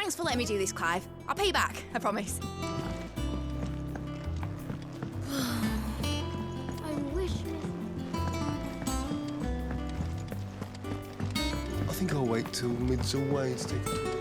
Thanks for letting me do this, Clive. I'll pay you back, I promise. I wish... I think I'll wait till mid's away to take a talk.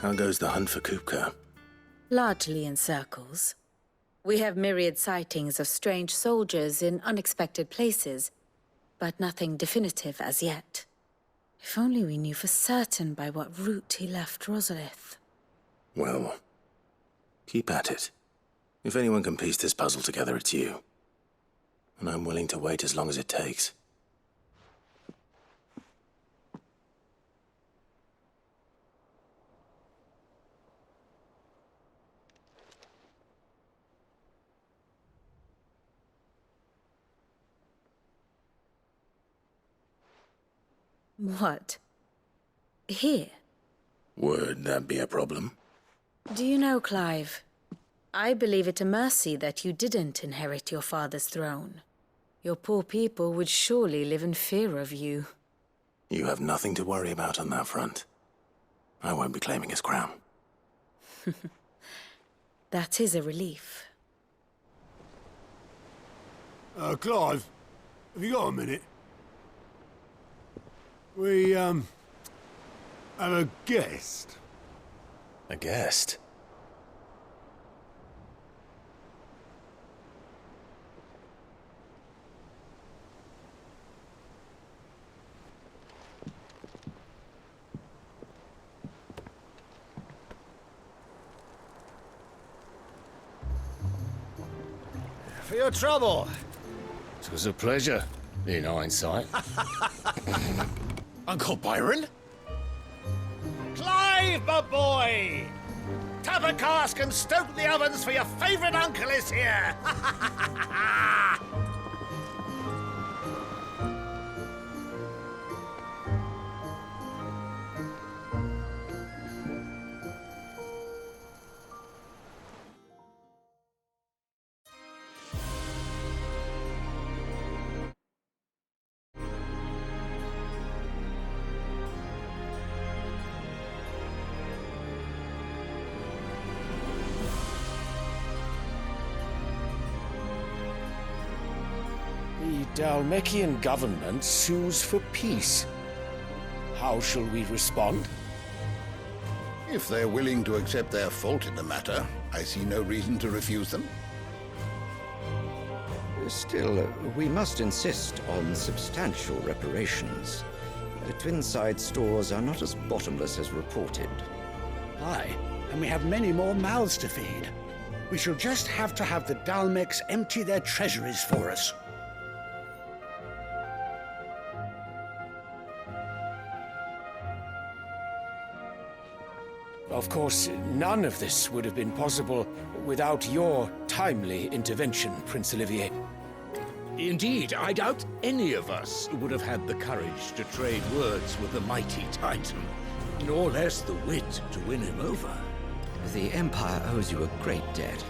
How goes the hunt for Kupka? Largely in circles. We have myriad sightings of strange soldiers in unexpected places, but nothing definitive as yet. If only we knew for certain by what route he left Rosalith. Well, keep at it. If anyone can piece this puzzle together, it's you. And I'm willing to wait as long as it takes. What? Here? Would that be a problem? Do you know, Clive, I believe it a mercy that you didn't inherit your father's throne. Your poor people would surely live in fear of you. You have nothing to worry about on that front. I won't be claiming his crown. That is a relief. Clive, have you got a minute? We, have a guest. A guest? For your trouble. It was a pleasure, in hindsight. Uncle Byron? Clive, my boy! Tap a cask and stoke the ovens, for your favourite uncle is here! The Dalmekian government sues for peace. How shall we respond? If they're willing to accept their fault in the matter, I see no reason to refuse them. Still, we must insist on substantial reparations. Twinside stores are not as bottomless as reported. Aye, and we have many more mouths to feed. We shall just have to have the Dalmecs empty their treasuries for us. Of course, none of this would have been possible without your timely intervention, Prince Olivier. Indeed, I doubt any of us would have had the courage to trade words with the mighty Titan, nor less the wit to win him over. The Empire owes you a great debt.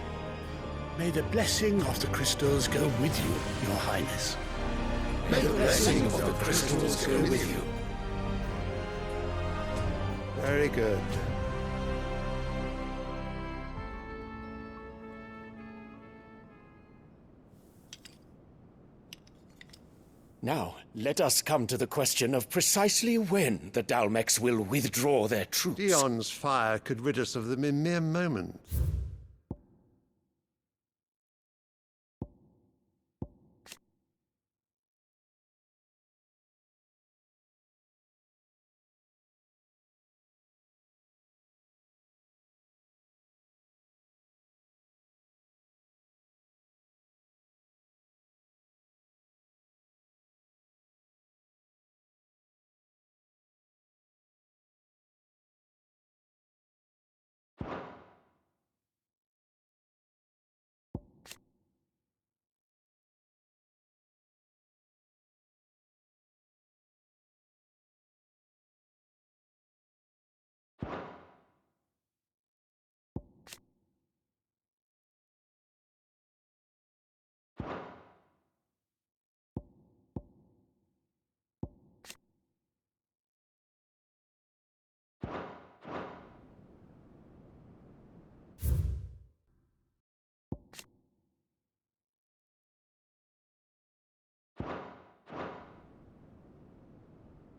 May the blessing of the crystals go with you, Your Highness. May the blessing of the crystals go with you. Very good. Now, let us come to the question of precisely when the Dalmecs will withdraw their troops. Dion's fire could rid us of them in mere moments.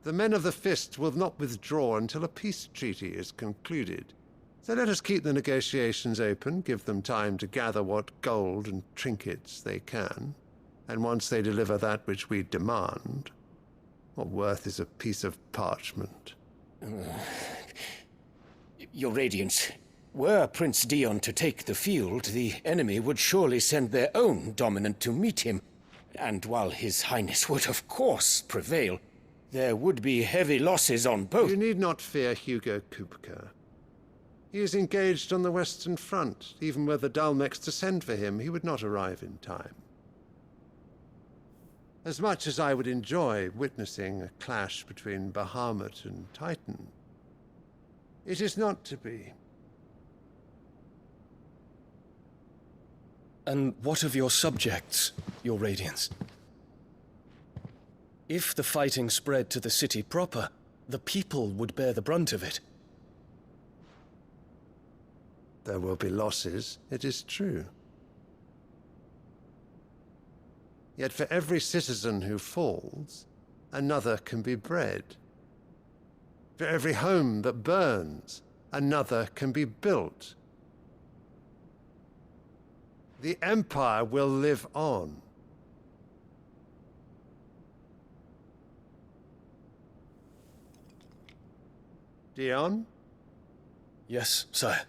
The men of the Fist will not withdraw until a peace treaty is concluded. So let us keep the negotiations open, give them time to gather what gold and trinkets they can, and once they deliver that which we demand, what worth is a piece of parchment? Your Radiance, were Prince Dion to take the field, the enemy would surely send their own dominant to meet him. And while His Highness would of course prevail, there would be heavy losses on both. You need not fear Hugo Kupka. He is engaged on the Western Front. Even were the Dalmex to send for him, he would not arrive in time. As much as I would enjoy witnessing a clash between Bahamut and Titan, it is not to be. And what of your subjects, Your Radiance? If the fighting spread to the city proper, the people would bear the brunt of it. There will be losses, it is true. Yet for every citizen who falls, another can be bred. For every home that burns, another can be built. The Empire will live on. Dion? Yes, sire.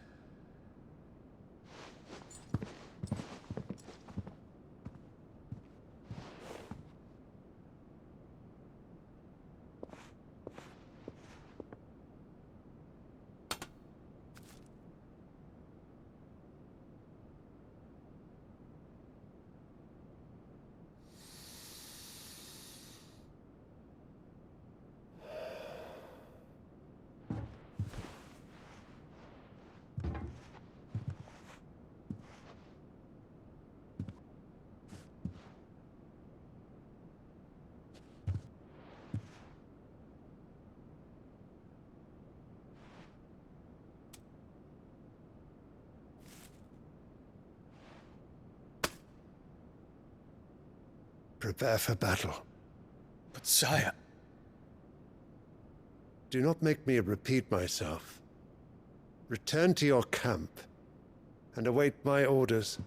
Prepare for battle. But sire... Do not make me repeat myself. Return to your camp and await my orders.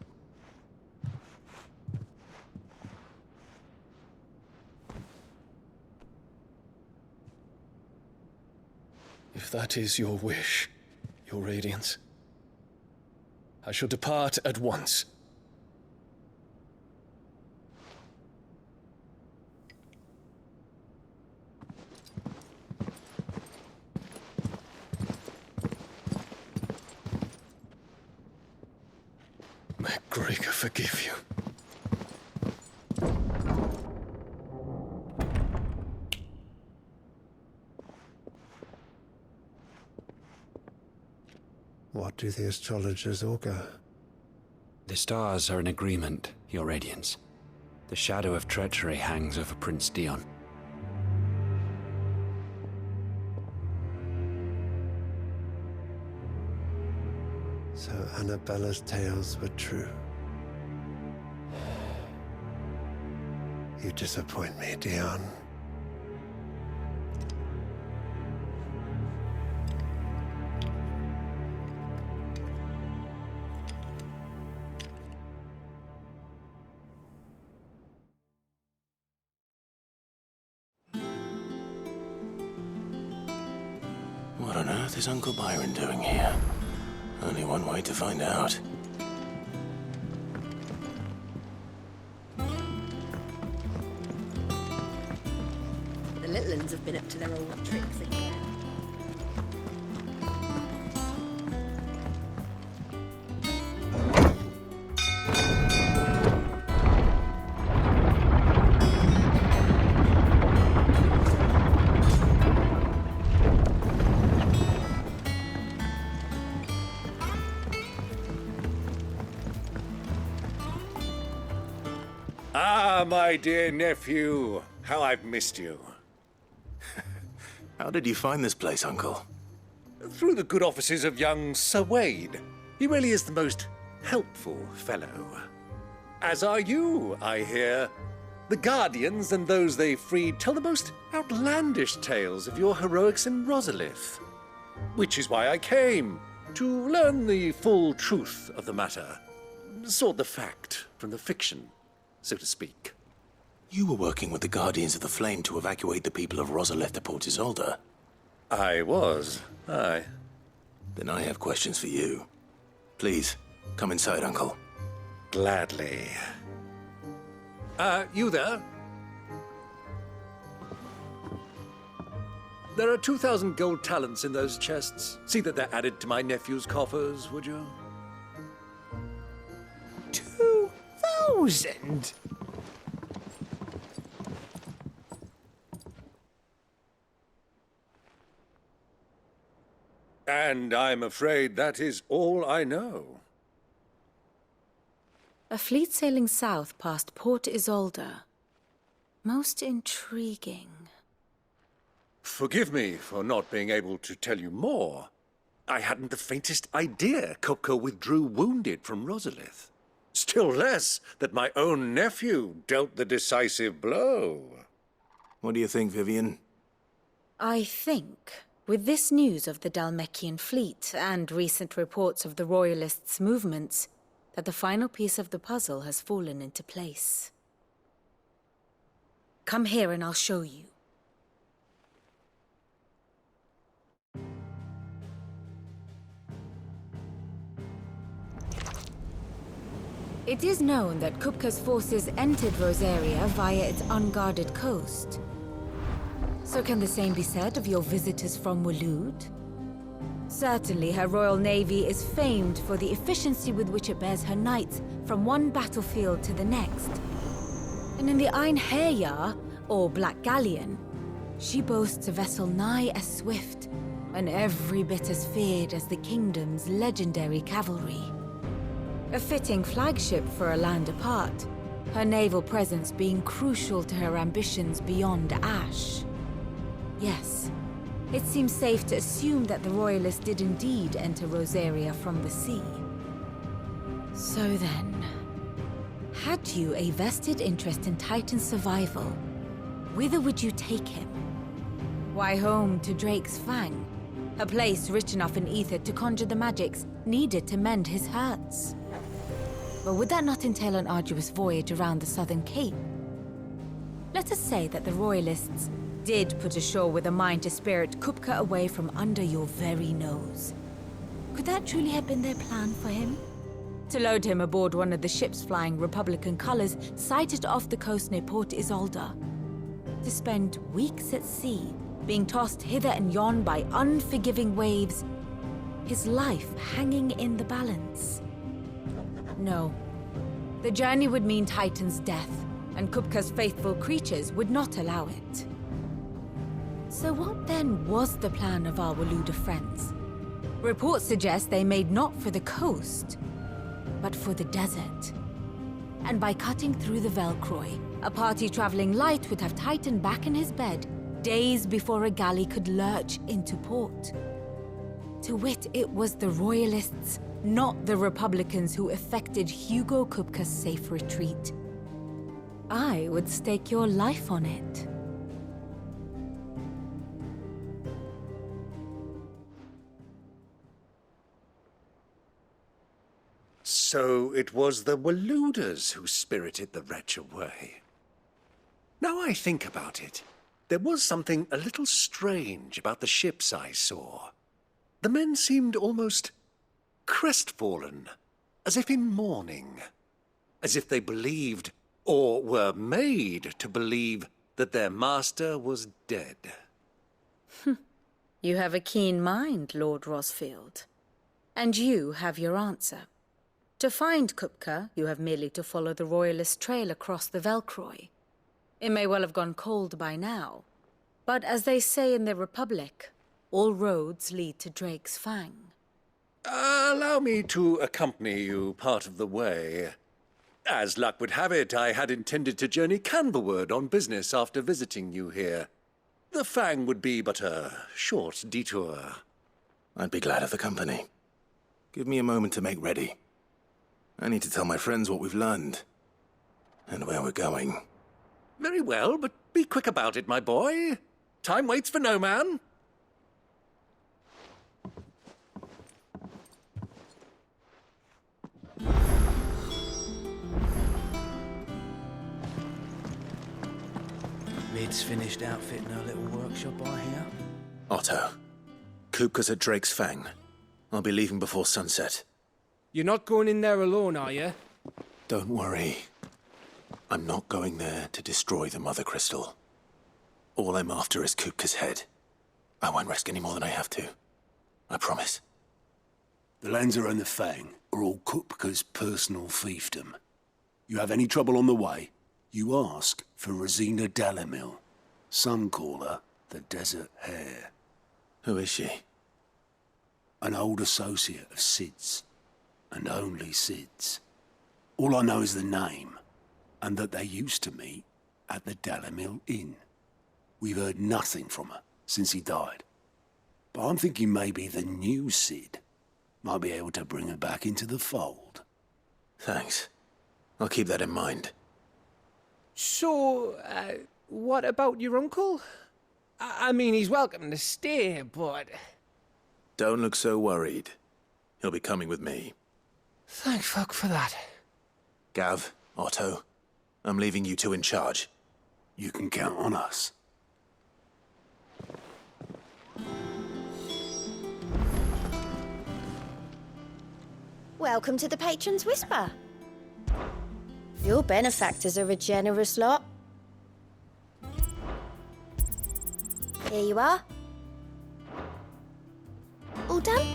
If that is your wish, Your Radiance, I shall depart at once. May Gregor forgive you. What do the astrologers augur? The stars are in agreement, Your Radiance. The shadow of treachery hangs over Prince Dion. So Annabella's tales were true. You disappoint me, Dion. What on earth is Uncle Byron doing here? Only one way to find out. The little uns have been up to their old tricks again. Ah, my dear nephew, how I've missed you. How did you find this place, Uncle? Through the good offices of young Sir Wade. He really is the most helpful fellow. As are you, I hear. The Guardians and those they freed tell the most outlandish tales of your heroics in Rosalith. Which is why I came, to learn the full truth of the matter. Sort the fact from the fiction, so to speak. You were working with the Guardians of the Flame to evacuate the people of Rosalith to Port Isolde. I was, aye. Then I have questions for you. Please, come inside, Uncle. Gladly. You there? There are 2,000 gold talents in those chests. See that they're added to my nephew's coffers, would you? 2,000? And I'm afraid that is all I know. A fleet sailing south past Port Isolde. Most intriguing. Forgive me for not being able to tell you more. I hadn't the faintest idea Kupka withdrew wounded from Rosalith. Still less that my own nephew dealt the decisive blow. What do you think, Vivian? I think, with this news of the Dhalmekian fleet and recent reports of the Royalists' movements, that the final piece of the puzzle has fallen into place. Come here and I'll show you. It is known that Kupka's forces entered Rosaria via its unguarded coast. So can the same be said of your visitors from Waloed? Certainly, her Royal Navy is famed for the efficiency with which it bears her knights from one battlefield to the next. And in the Einherjar, or Black Galleon, she boasts a vessel nigh as swift and every bit as feared as the kingdom's legendary cavalry. A fitting flagship for a land apart, her naval presence being crucial to her ambitions beyond Ash. Yes. It seems safe to assume that the Royalists did indeed enter Rosaria from the sea. So then, had you a vested interest in Titan's survival, whither would you take him? Why, home to Drake's Fang, a place rich enough in ether to conjure the magics needed to mend his hurts. But would that not entail an arduous voyage around the southern cape? Let us say that the Royalists did put ashore with a mind to spirit Kupka away from under your very nose. Could that truly have been their plan for him? To load him aboard one of the ships flying Republican colors sighted off the coast near Port Isolde. To spend weeks at sea, being tossed hither and yon by unforgiving waves, his life hanging in the balance. No. The journey would mean Titan's death, and Kupka's faithful creatures would not allow it. So what then was the plan of our Waluda friends? Reports suggest they made not for the coast, but for the desert. And by cutting through the Velcroy, a party traveling light would have Titan back in his bed days before a galley could lurch into port. To wit, it was the Royalists, not the Republicans, who effected Hugo Kupka's safe retreat. I would stake your life on it. So it was the Waluders who spirited the wretch away. Now I think about it, there was something a little strange about the ships I saw. The men seemed almost crestfallen, as if in mourning, as if they believed, or were made to believe, that their master was dead. You have a keen mind, Lord Rosfield. And you have your answer. To find Kupka, you have merely to follow the Royalist trail across the Velcroy. It may well have gone cold by now, but as they say in the Republic, all roads lead to Drake's Fang. Allow me to accompany you part of the way. As luck would have it, I had intended to journey Canberward on business after visiting you here. The Fang would be but a short detour. I'd be glad of the company. Give me a moment to make ready. I need to tell my friends what we've learned, and where we're going. Very well, but be quick about it, my boy. Time waits for no man. Rid's finished outfitting her little workshop, I hear. Otto, Kupka's at Drake's Fang. I'll be leaving before sunset. You're not going in there alone, are you? Don't worry. I'm not going there to destroy the Mother Crystal. All I'm after is Kupka's head. I won't risk any more than I have to. I promise. The Lanza and the Fang are all Kupka's personal fiefdom. You have any trouble on the way, you ask for Rosina Dalamil. Some call her the Desert Hare. Who is she? An old associate of Sid's, and only Sid's. All I know is the name, and that they used to meet at the Dalamil Inn. We've heard nothing from her since he died. But I'm thinking maybe the new Sid might be able to bring her back into the fold. Thanks. I'll keep that in mind. So, what about your uncle? I mean, he's welcome to stay, but... Don't look so worried. He'll be coming with me. Thank fuck for that. Gav, Otto, I'm leaving you two in charge. You can count on us. Welcome to the Patron's Whisper. Your benefactors are a generous lot. Here you are. All done?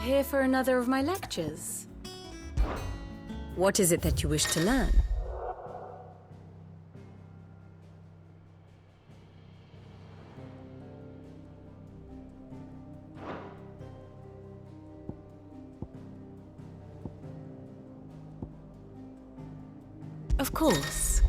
Here for another of my lectures. What is it that you wish to learn? Of course.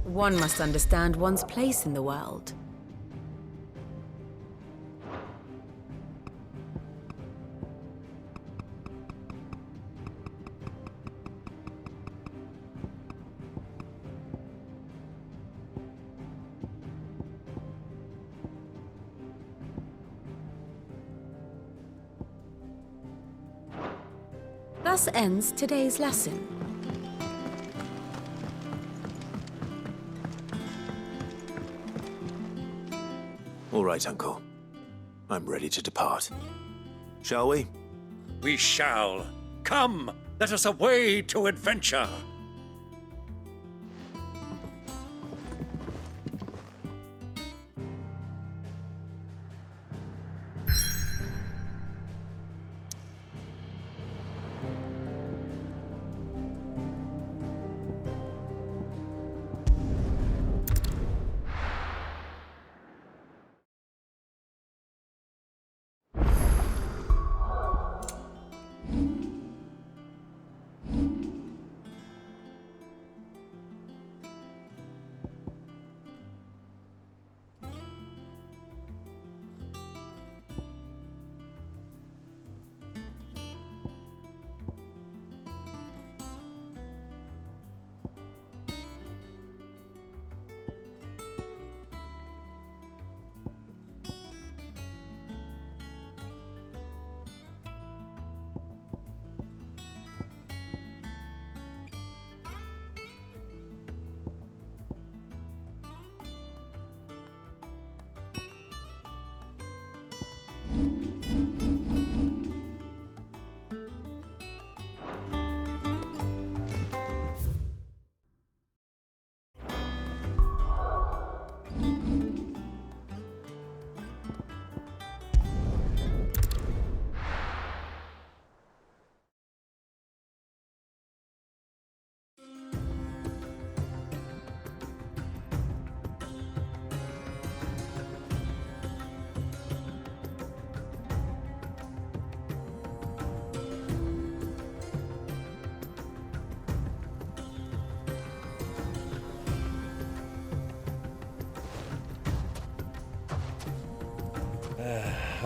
One must understand one's place in the world. Thus ends today's lesson. All right, Uncle. I'm ready to depart. Shall we? We shall. Come, let us away to adventure.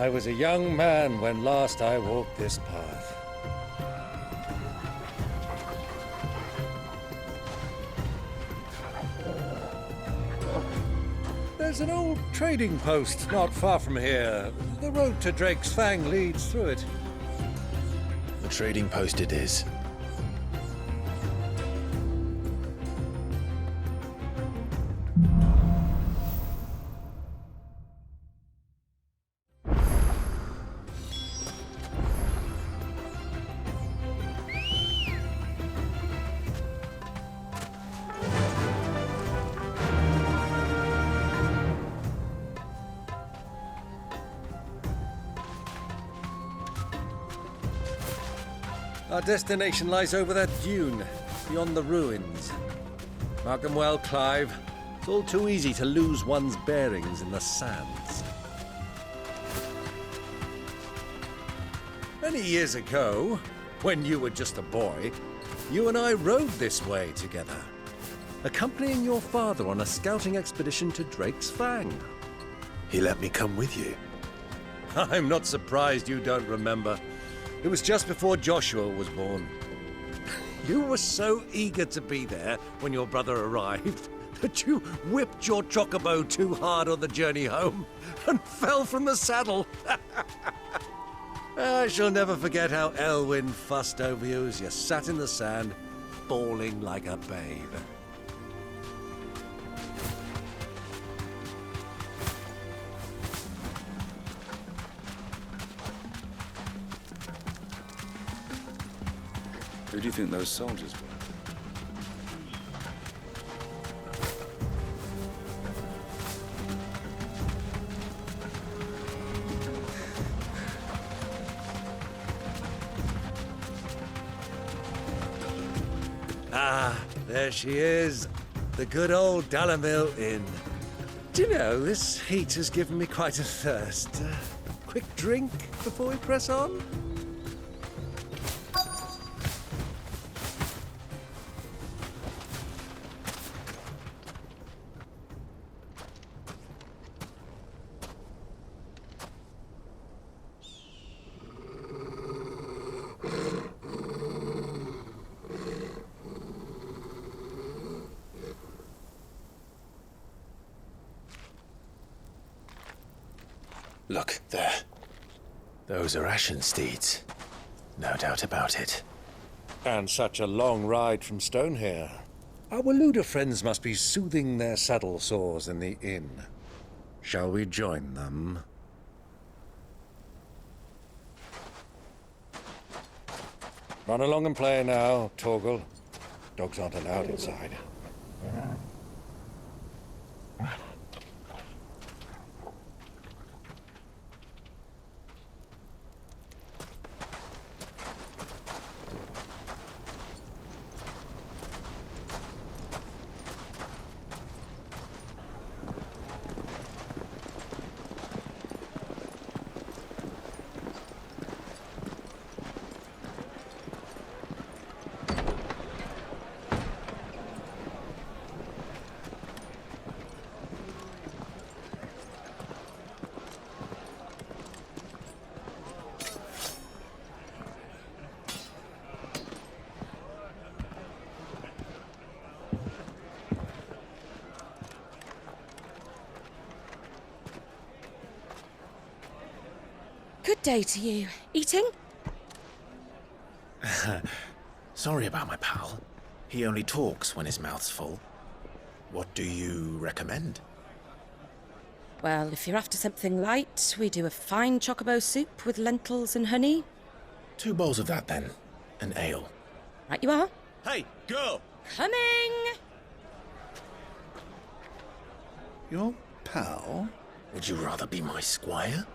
I was a young man when last I walked this path. There's an old trading post not far from here. The road to Drake's Fang leads through it. The trading post it is. Our destination lies over that dune, beyond the ruins. Mark 'em well, Clive. It's all too easy to lose one's bearings in the sands. Many years ago, when you were just a boy, you and I rode this way together, accompanying your father on a scouting expedition to Drake's Fang. He let me come with you. I'm not surprised you don't remember. It was just before Joshua was born. You were so eager to be there when your brother arrived that you whipped your chocobo too hard on the journey home and fell from the saddle. I shall never forget how Elwyn fussed over you as you sat in the sand, bawling like a babe. Who do you think those soldiers were? Ah, there she is. The good old Dalamil Inn. Do you know, this heat has given me quite a thirst. Quick drink before we press on? Look, there. Those are Ashen steeds. No doubt about it. And such a long ride from Stonehair. Our Waluda friends must be soothing their saddle sores in the inn. Shall we join them? Run along and play now, Torgal. Dogs aren't allowed inside. Good day to you. Eating? Sorry about my pal. He only talks when his mouth's full. What do you recommend? Well, if you're after something light, we do a fine chocobo soup with lentils and honey. 2 bowls of that, then. An ale. Right you are. Hey, girl! Coming! Your pal? Would you rather be my squire?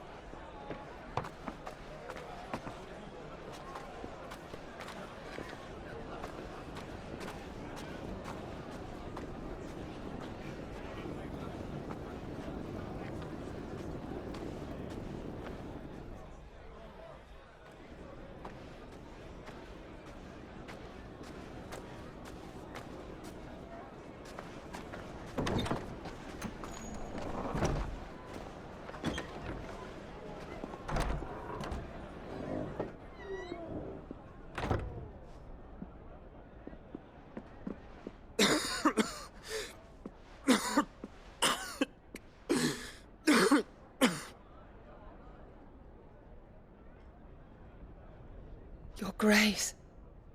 Your Grace,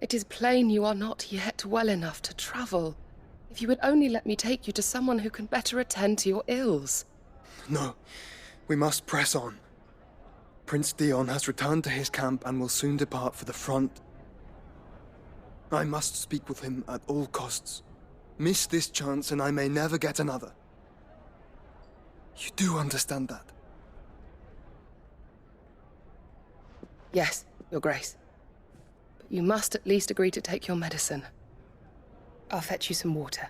it is plain you are not yet well enough to travel. If you would only let me take you to someone who can better attend to your ills. No, we must press on. Prince Dion has returned to his camp and will soon depart for the front. I must speak with him at all costs. Miss this chance and I may never get another. You do understand that? Yes, Your Grace. But you must at least agree to take your medicine. I'll fetch you some water.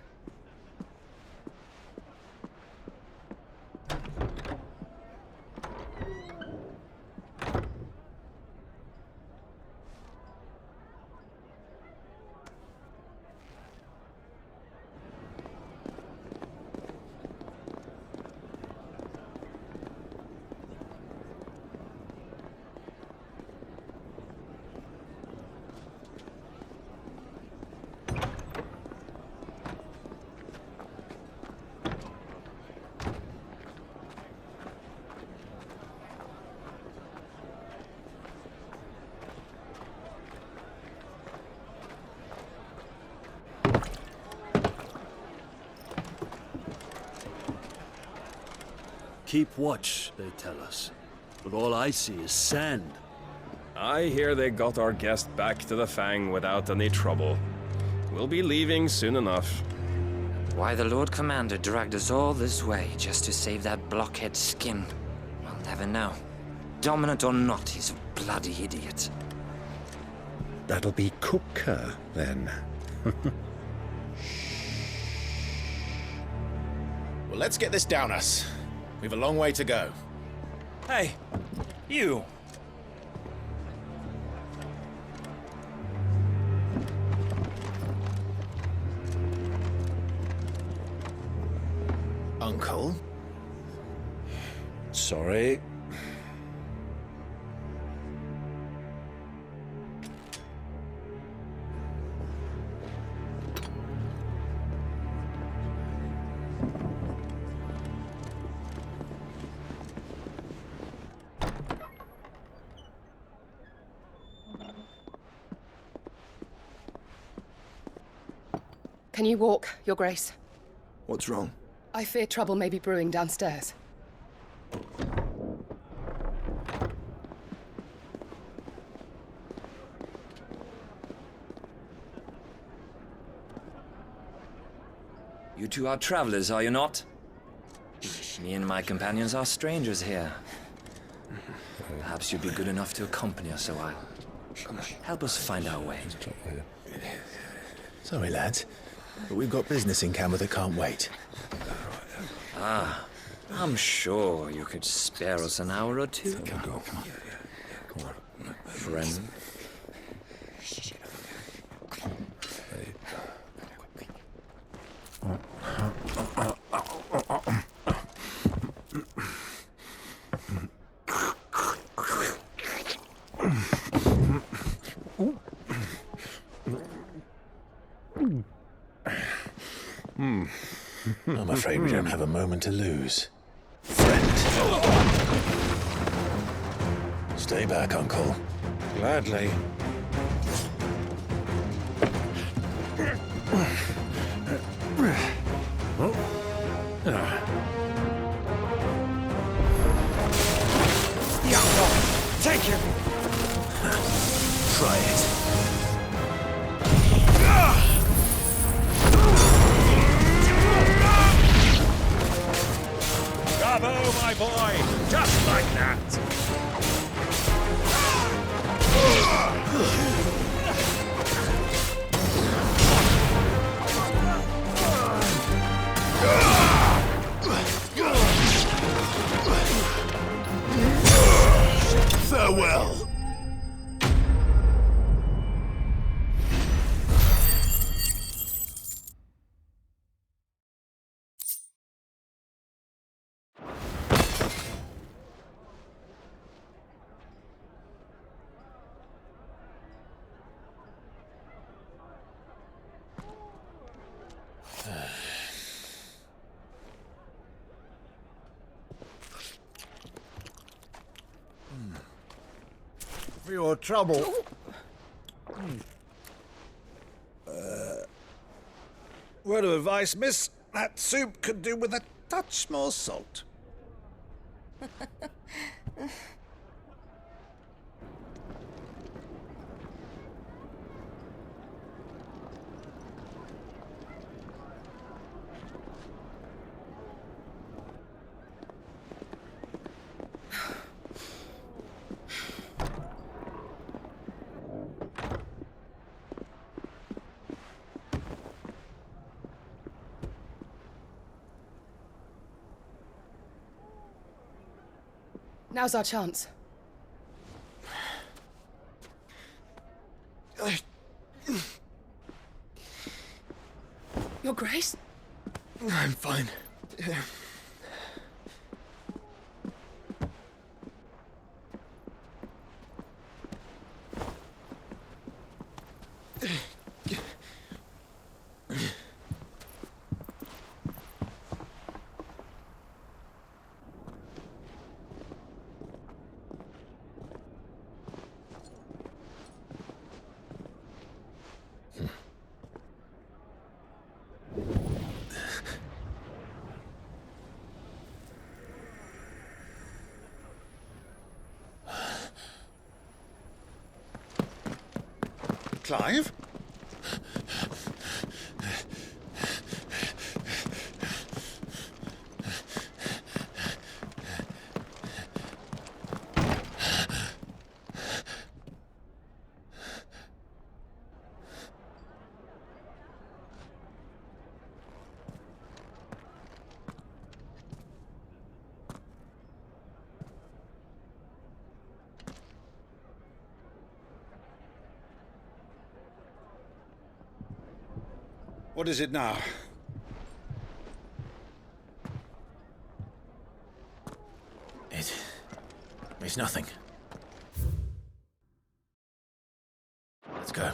Keep watch, they tell us. But all I see is sand. I hear they got our guest back to the Fang without any trouble. We'll be leaving soon enough. Why the Lord Commander dragged us all this way just to save that blockhead's skin, we'll never know. Dominant or not, he's a bloody idiot. That'll be Cooker, then. Well, let's get this down us. We've a long way to go. Hey, you! Uncle? Sorry. Can you walk, Your Grace? What's wrong? I fear trouble may be brewing downstairs. You two are travelers, are you not? Me and my companions are strangers here. Perhaps you'd be good enough to accompany us a while. Help us find our way. Sorry, lads, but we've got business in camera that can't wait. Ah, I'm sure you could spare us an hour or two. Come on. Friend. I'm afraid we don't have a moment to lose. Friend. Stay back, Uncle. Gladly. Take him! Try it. Bravo, my boy! Just like that! Farewell! For your trouble. Word of advice, miss. That soup could do with a touch more salt. Now's our chance. Your Grace? I'm fine. Clive? What is it now? It's nothing. Let's go.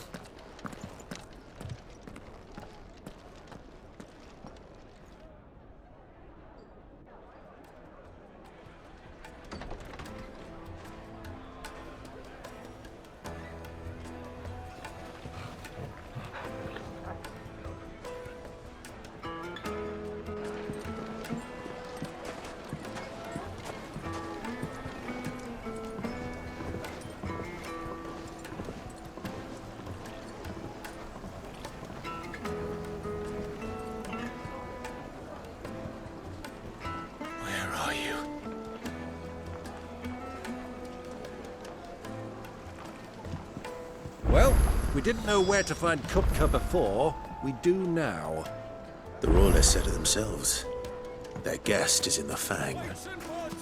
didn't know where to find Kupka before, we do now. The Royalists said it themselves. Their guest is in the Fang.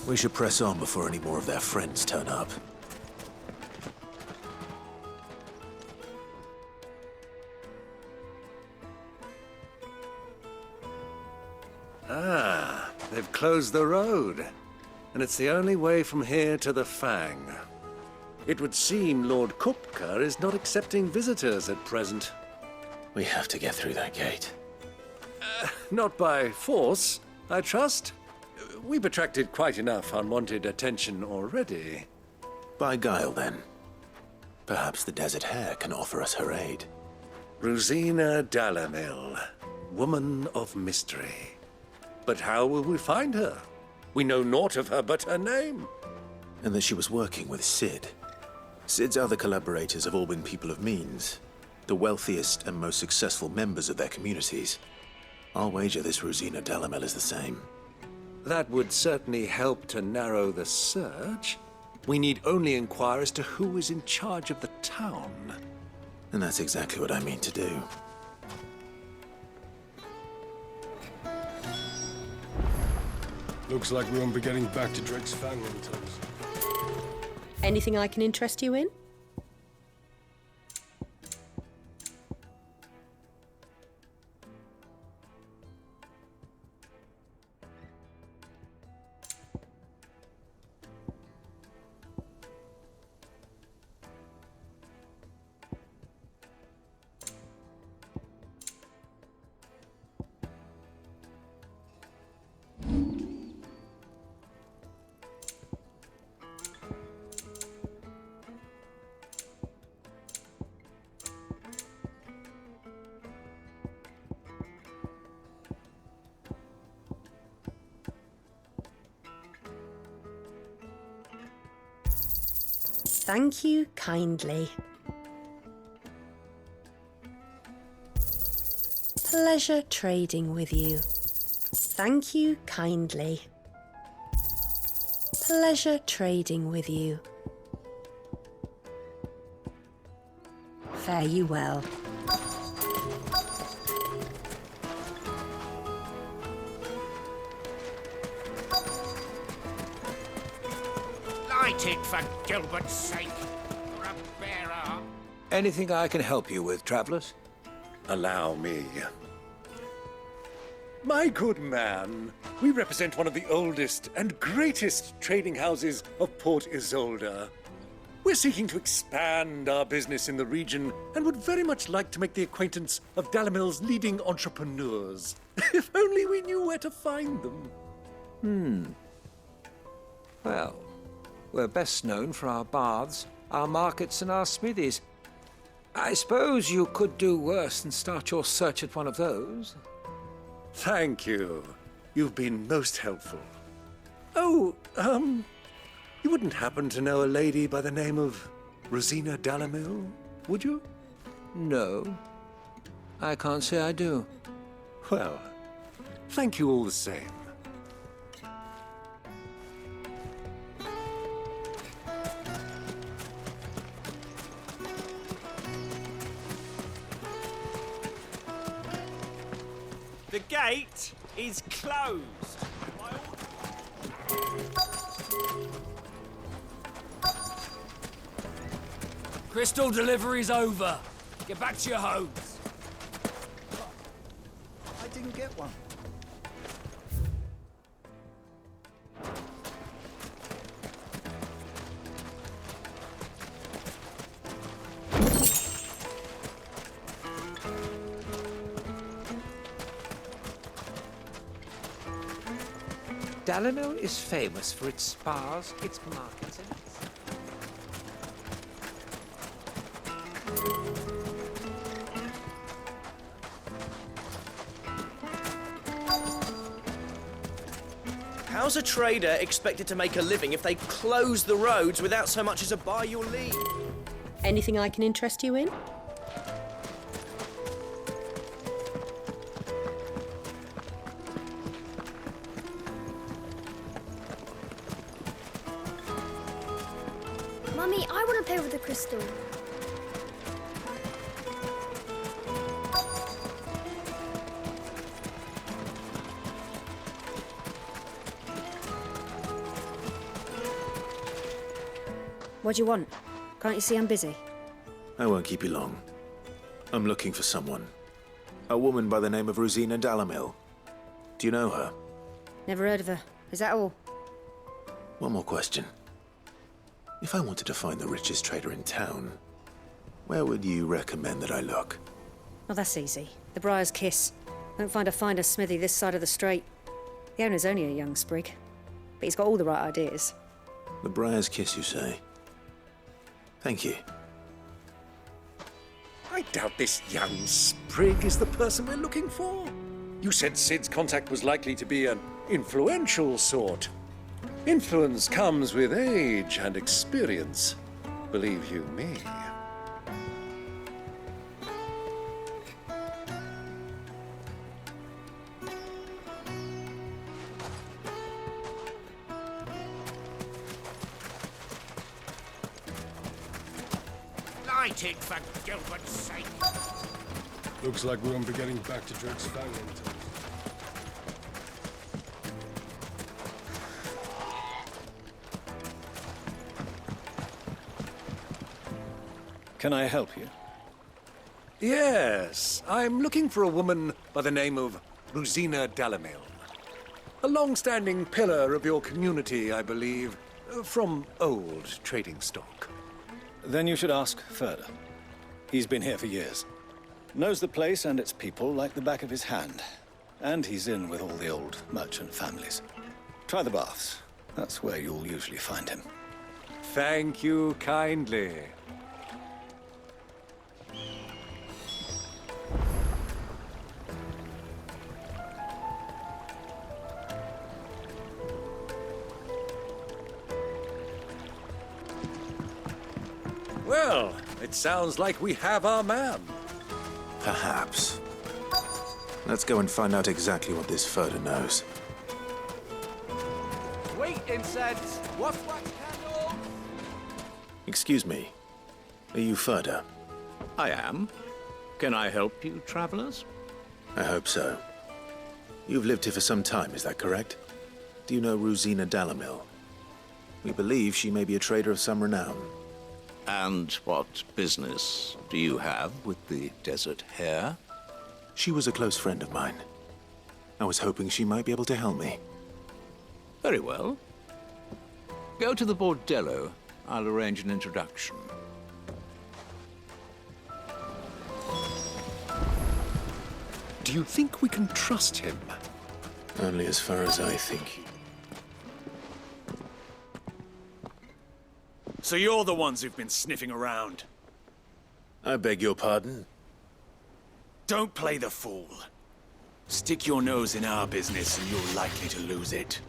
We should press on before any more of their friends turn up. Ah, they've closed the road. And it's the only way from here to the Fang. It would seem Lord Kupka is not accepting visitors at present. We have to get through that gate. Not by force, I trust. We've attracted quite enough unwanted attention already. By guile, then. Perhaps the Desert Hare can offer us her aid. Rosina Dalamil, woman of mystery. But how will we find her? We know naught of her but her name. And that she was working with Sid. Sid's other collaborators have all been people of means, the wealthiest and most successful members of their communities. I'll wager this Rosina Dalamel is the same. That would certainly help to narrow the search. We need only inquire as to who is in charge of the town. And that's exactly what I mean to do. Looks like we won't be getting back to Drake's Fang anytime soon. Anything I can interest you in? Thank you kindly. Pleasure trading with you. Thank you kindly. Pleasure trading with you. Fare you well. Light it for Gilbert's sake. For a bearer. Anything I can help you with, travelers? Allow me. My good man, we represent one of the oldest and greatest trading houses of Port Isolde. We're seeking to expand our business in the region and would very much like to make the acquaintance of Dalamil's leading entrepreneurs. If only we knew where to find them. Well, we're best known for our baths, our markets, and our smithies. I suppose you could do worse than start your search at one of those. Thank you. You've been most helpful. Oh, you wouldn't happen to know a lady by the name of Rosina Dalamil, would you? No, I can't say I do. Well, thank you all the same. The gate is closed. Crystal delivery's over. Get back to your homes. I didn't get one. Dalamil is famous for its spas, its markets, and its... How's a trader expected to make a living if they close the roads without so much as a buy your leave? Anything I can interest you in? Mummy, I want to play with the crystal. What do you want? Can't you see I'm busy? I won't keep you long. I'm looking for someone. A woman by the name of Rosina Dalamil. Do you know her? Never heard of her. Is that all? One more question. If I wanted to find the richest trader in town, where would you recommend that I look? Oh, that's easy. The Briar's Kiss. Won't find a finer smithy this side of the strait. The owner's only a young sprig, but he's got all the right ideas. The Briar's Kiss, you say? Thank you. I doubt this young sprig is the person we're looking for. You said Sid's contact was likely to be an influential sort. Influence comes with age and experience, believe you me. Light it, for Gilbert's sake. Looks like we won't be getting back to Drake's Fang until... Can I help you? Yes, I'm looking for a woman by the name of Rosina Dalamil. A long-standing pillar of your community, I believe, from old trading stock. Then you should ask Ferda. He's been here for years. Knows the place and its people like the back of his hand. And he's in with all the old merchant families. Try the baths. That's where you'll usually find him. Thank you kindly. Well, it sounds like we have our man. Perhaps. Let's go and find out exactly what this Ferda knows. Wait, incense! What's wax candle? Excuse me. Are you Ferda? I am. Can I help you, travelers? I hope so. You've lived here for some time, is that correct? Do you know Rosina Dalamil? We believe she may be a trader of some renown. And what business do you have with the desert hare? She was a close friend of mine. I was hoping she might be able to help me. Very well. Go to the bordello. I'll arrange an introduction. Do you think we can trust him? Only as far as I think. So you're the ones who've been sniffing around? I beg your pardon? Don't play the fool. Stick your nose in our business and you're likely to lose it.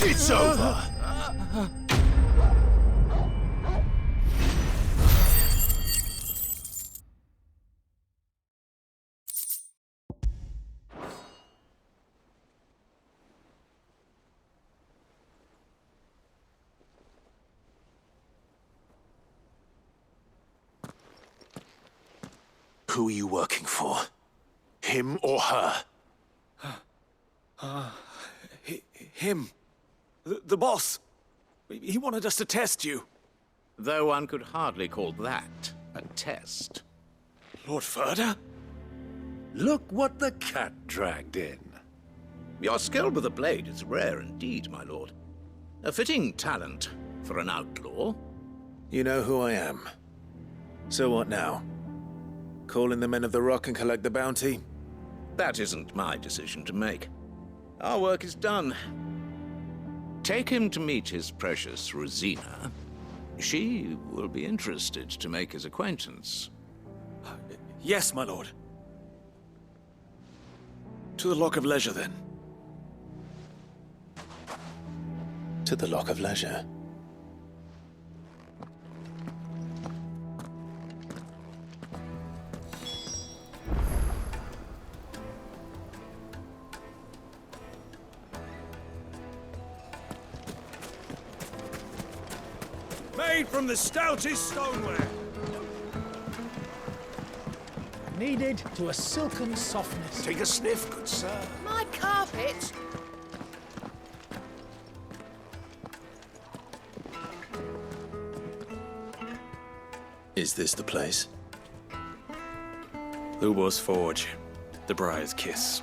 It's over! Who are you working for? Him or her? Him. The boss. He wanted us to test you. Though one could hardly call that a test. Lord Ferda? Look what the cat dragged in. Your skill with the blade is rare indeed, my lord. A fitting talent for an outlaw. You know who I am. So what now? Call in the Men of the Rock and collect the bounty? That isn't my decision to make. Our work is done. Take him to meet his precious Rosina. She will be interested to make his acquaintance. Yes, my lord. To the Lock of Leisure, then. To the Lock of Leisure. Made from the stoutest stoneware. Kneaded to a silken softness. Take a sniff, good sir. My carpet! Is this the place? Lubor's Forge. The Briar's Kiss.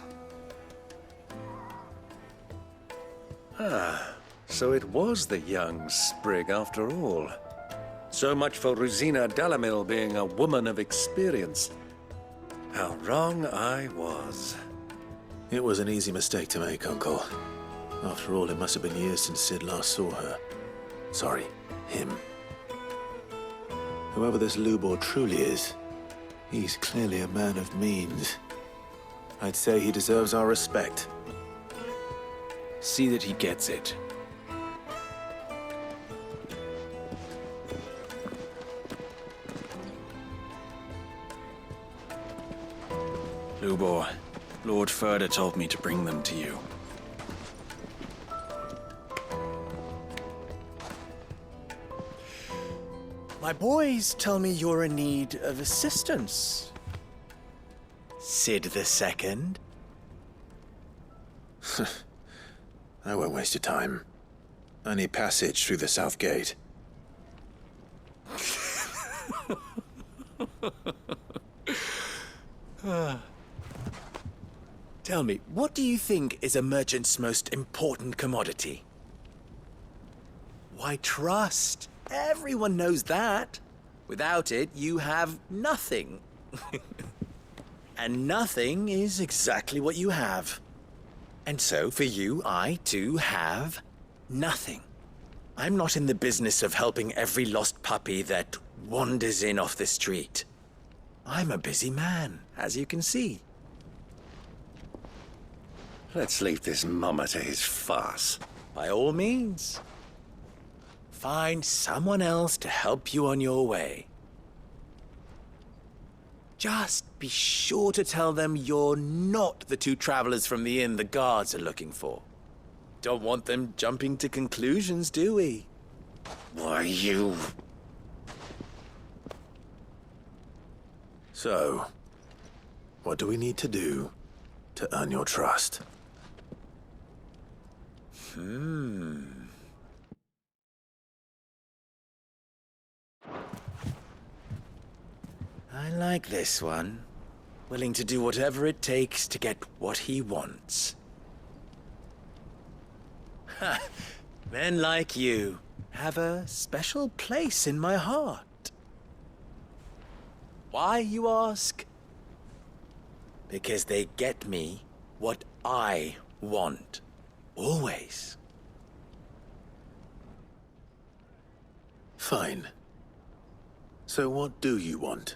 Ah, so it was the young sprig after all. So much for Rosina Delamil being a woman of experience. How wrong I was. It was an easy mistake to make, Uncle. After all, it must have been years since Sid last saw her. Sorry, him. Whoever this Lubor truly is, he's clearly a man of means. I'd say he deserves our respect. See that he gets it. Lubor, Lord Furder told me to bring them to you. My boys tell me you're in need of assistance. Sid the Second? I won't waste your time. I need passage through the south gate. Tell me, what do you think is a merchant's most important commodity? Why, trust. Everyone knows that. Without it, you have nothing. And nothing is exactly what you have. And so, for you, I, too, have nothing. I'm not in the business of helping every lost puppy that wanders in off the street. I'm a busy man, as you can see. Let's leave this mummer to his farce. By all means. Find someone else to help you on your way. Just be sure to tell them you're not the two travelers from the inn the guards are looking for. Don't want them jumping to conclusions, do we? Why, you... So, what do we need to do to earn your trust? I like this one. Willing to do whatever it takes to get what he wants. Ha! Men like you have a special place in my heart. Why, you ask? Because they get me what I want. Always. Fine. So what do you want?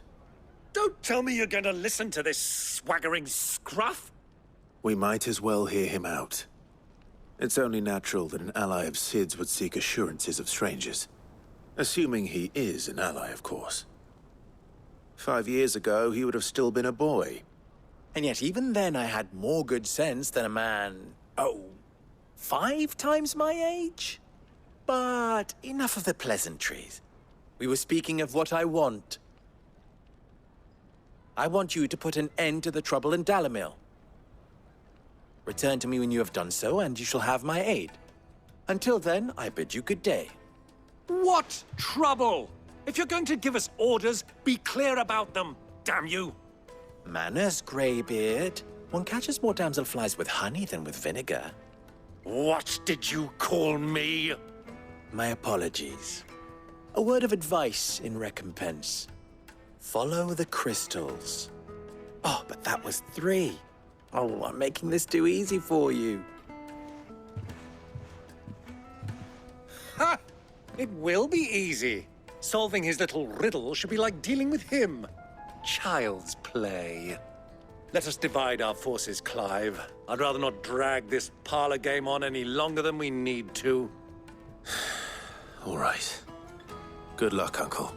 Don't tell me you're going to listen to this swaggering scruff! We might as well hear him out. It's only natural that an ally of Sid's would seek assurances of strangers. Assuming he is an ally, of course. 5 years ago, he would have still been a boy. And yet even then I had more good sense than a man, 5 times my age? But enough of the pleasantries. We were speaking of what I want. I want you to put an end to the trouble in Dalamil. Return to me when you have done so, and you shall have my aid. Until then, I bid you good day. What trouble? If you're going to give us orders, be clear about them, damn you! Manners, Greybeard. One catches more damselflies with honey than with vinegar. What did you call me? My apologies. A word of advice in recompense. Follow the crystals. Oh, but that was 3. Oh, I'm making this too easy for you. Ha! It will be easy. Solving his little riddle should be like dealing with him. Child's play. Let us divide our forces, Clive. I'd rather not drag this parlor game on any longer than we need to. All right. Good luck, Uncle.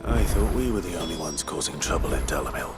I thought we were the only ones causing trouble in Delamil.